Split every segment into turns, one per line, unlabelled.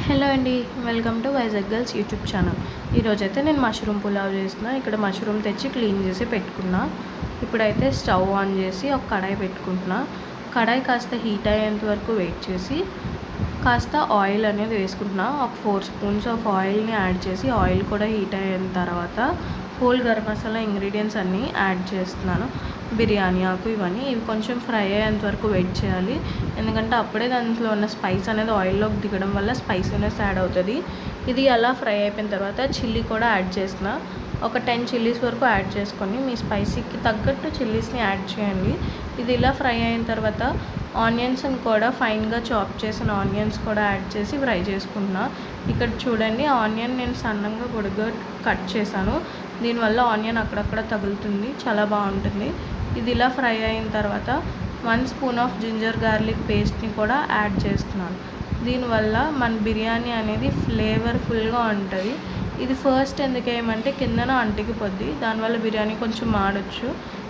Hello అండి, welcome to Vizag girls YouTube channel. ఈరోజైతే నేను మష్రూమ్ పులావ్ చేసిన. ఇక్కడ మష్రూమ్ తెచ్చి క్లీన్ చేసి పెట్టుకున్నా. ఇప్పుడైతే స్టవ్ ఆన్ చేసి ఒక కడాయి పెట్టుకుంటున్నా. కడాయి కాస్త హీట్ అయ్యేంత వరకు వెయిట్ చేసి కాస్త ఆయిల్ అనేది వేసుకుంటున్నా. ఒక 4 స్పూన్స్ ఆఫ్ ఆయిల్ని యాడ్ చేసి ఆయిల్ కూడా హీట్ అయిన తర్వాత హోల్ గరం మసాలా ఇంగ్రీడియంట్స్ అన్నీ యాడ్ చేస్తున్నాను. బిర్యానీ ఆకు ఇవన్నీ కొంచెం ఫ్రై అయ్యేంత వరకు వెయిట్ చేయాలి. ఎందుకంటే అప్పుడే దాంట్లో ఉన్న స్పైస్ అనేది ఆయిల్లోకి దిగడం వల్ల స్పైసీనెస్ యాడ్ అవుతుంది. ఇది అలా ఫ్రై అయిపోయిన తర్వాత చిల్లీ కూడా యాడ్ చేసిన. ఒక 10 చిల్లీస్ వరకు యాడ్ చేసుకొని మీ స్పైసీకి తగ్గట్టు చిల్లీస్ని యాడ్ చేయండి. ఇది ఇలా ఫ్రై అయిన తర్వాత ఆనియన్స్ని కూడా ఫైన్గా చాప్ చేసిన ఆనియన్స్ కూడా యాడ్ చేసి ఫ్రై చేసుకుంటున్నా. ఇక్కడ చూడండి, ఆనియన్ నేను సన్నంగా పొడిగా కట్ చేశాను. దీనివల్ల ఆనియన్ అక్కడక్కడ తగులుతుంది, చాలా బాగుంటుంది. ఇది ఇలా ఫ్రై అయిన తర్వాత 1 స్పూన్ ఆఫ్ జింజర్ గార్లిక్ పేస్ట్ని కూడా యాడ్ చేస్తున్నాను. దీనివల్ల మన బిర్యానీ అనేది ఫ్లేవర్ఫుల్గా ఉంటుంది. ఇది ఫస్ట్ ఎందుకు వేయమంటే కిందన అంటికిపోద్ది, దానివల్ల బిర్యానీ కొంచెం మాడొచ్చు.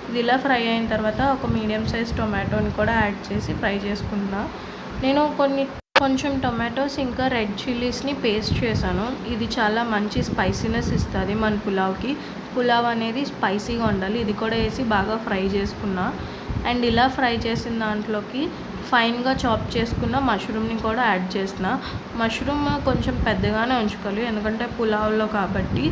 ఇది ఇలా ఫ్రై అయిన తర్వాత ఒక మీడియం సైజ్ టొమాటోని కూడా యాడ్ చేసి ఫ్రై చేసుకుంటున్నా. నేను కొంచెం టొమాటోస్ ఇంకా రెడ్ చిల్లీస్ని పేస్ట్ చేశాను. ఇది చాలా మంచి స్పైసీనెస్ ఇస్తుంది మన పులావ్కి. పులావ్ అనేది స్పైసీగా ఉండాలి. ఇది కూడా వేసి బాగా ఫ్రై చేసుకున్నా. అండ్ ఇలా ఫ్రై చేసిన దాంట్లోకి ఫైన్గా చాప్ చేసుకున్న మష్రూమ్ని కూడా యాడ్ చేసిన. మష్రూమ్ కొంచెం పెద్దగానే ఉంచుకోవాలి, ఎందుకంటే పులావ్లో కాబట్టి.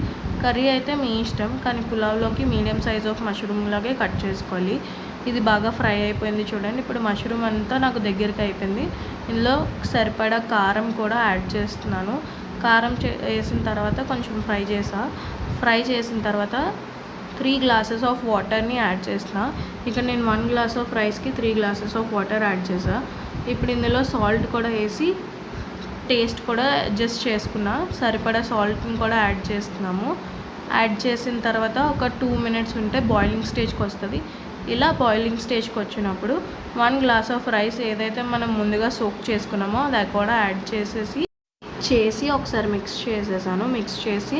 కర్రీ అయితే మీ ఇష్టం, కానీ పులావ్లోకి మీడియం సైజ్ ఆఫ్ మష్రూమ్ లాగే కట్ చేసుకోవాలి. ఇది బాగా ఫ్రై అయిపోయింది చూడండి. ఇప్పుడు మష్రూమ్ అంతా నాకు దగ్గరికి అయిపోయింది. ఇందులో సరిపడా కారం కూడా యాడ్ చేస్తున్నాను. కారం వేసిన తర్వాత కొంచెం ఫ్రై చేసిన తర్వాత 3 గ్లాసెస్ ఆఫ్ వాటర్ని యాడ్ చేసిన. ఇక్కడ నేను 1 గ్లాస్ ఆఫ్ రైస్కి 3 గ్లాసెస్ ఆఫ్ వాటర్ యాడ్ చేసా. ఇప్పుడు ఇందులో సాల్ట్ కూడా వేసి టేస్ట్ కూడా అడ్జస్ట్ చేసుకున్నా. సరిపడా సాల్ట్ని కూడా యాడ్ చేస్తున్నాము. యాడ్ చేసిన తర్వాత ఒక 2 మినిట్స్ ఉంటే బాయిలింగ్ స్టేజ్కి వస్తుంది. ఇలా బాయిలింగ్ స్టేజ్కి వచ్చినప్పుడు 1 గ్లాస్ ఆఫ్ రైస్ ఏదైతే మనం ముందుగా సోక్ చేసుకున్నామో అది కూడా యాడ్ చేసి ఒకసారి మిక్స్ చేసి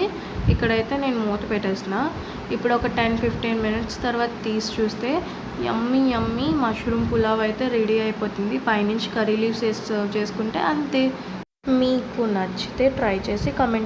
ఇక్కడైతే నేను మూత పెట్టేసిన. ఇప్పుడు ఒక 10-15 మినిట్స్ తర్వాత తీసి చూస్తే యమ్మీ మష్రూమ్ పులావ్ అయితే రెడీ అయిపోతుంది. పైనుంచి కర్రీ లీవ్స్ వేసి సర్వ్ చేసుకుంటే అంతే. మీకు నచ్చితే ట్రై చేసి కమెంట్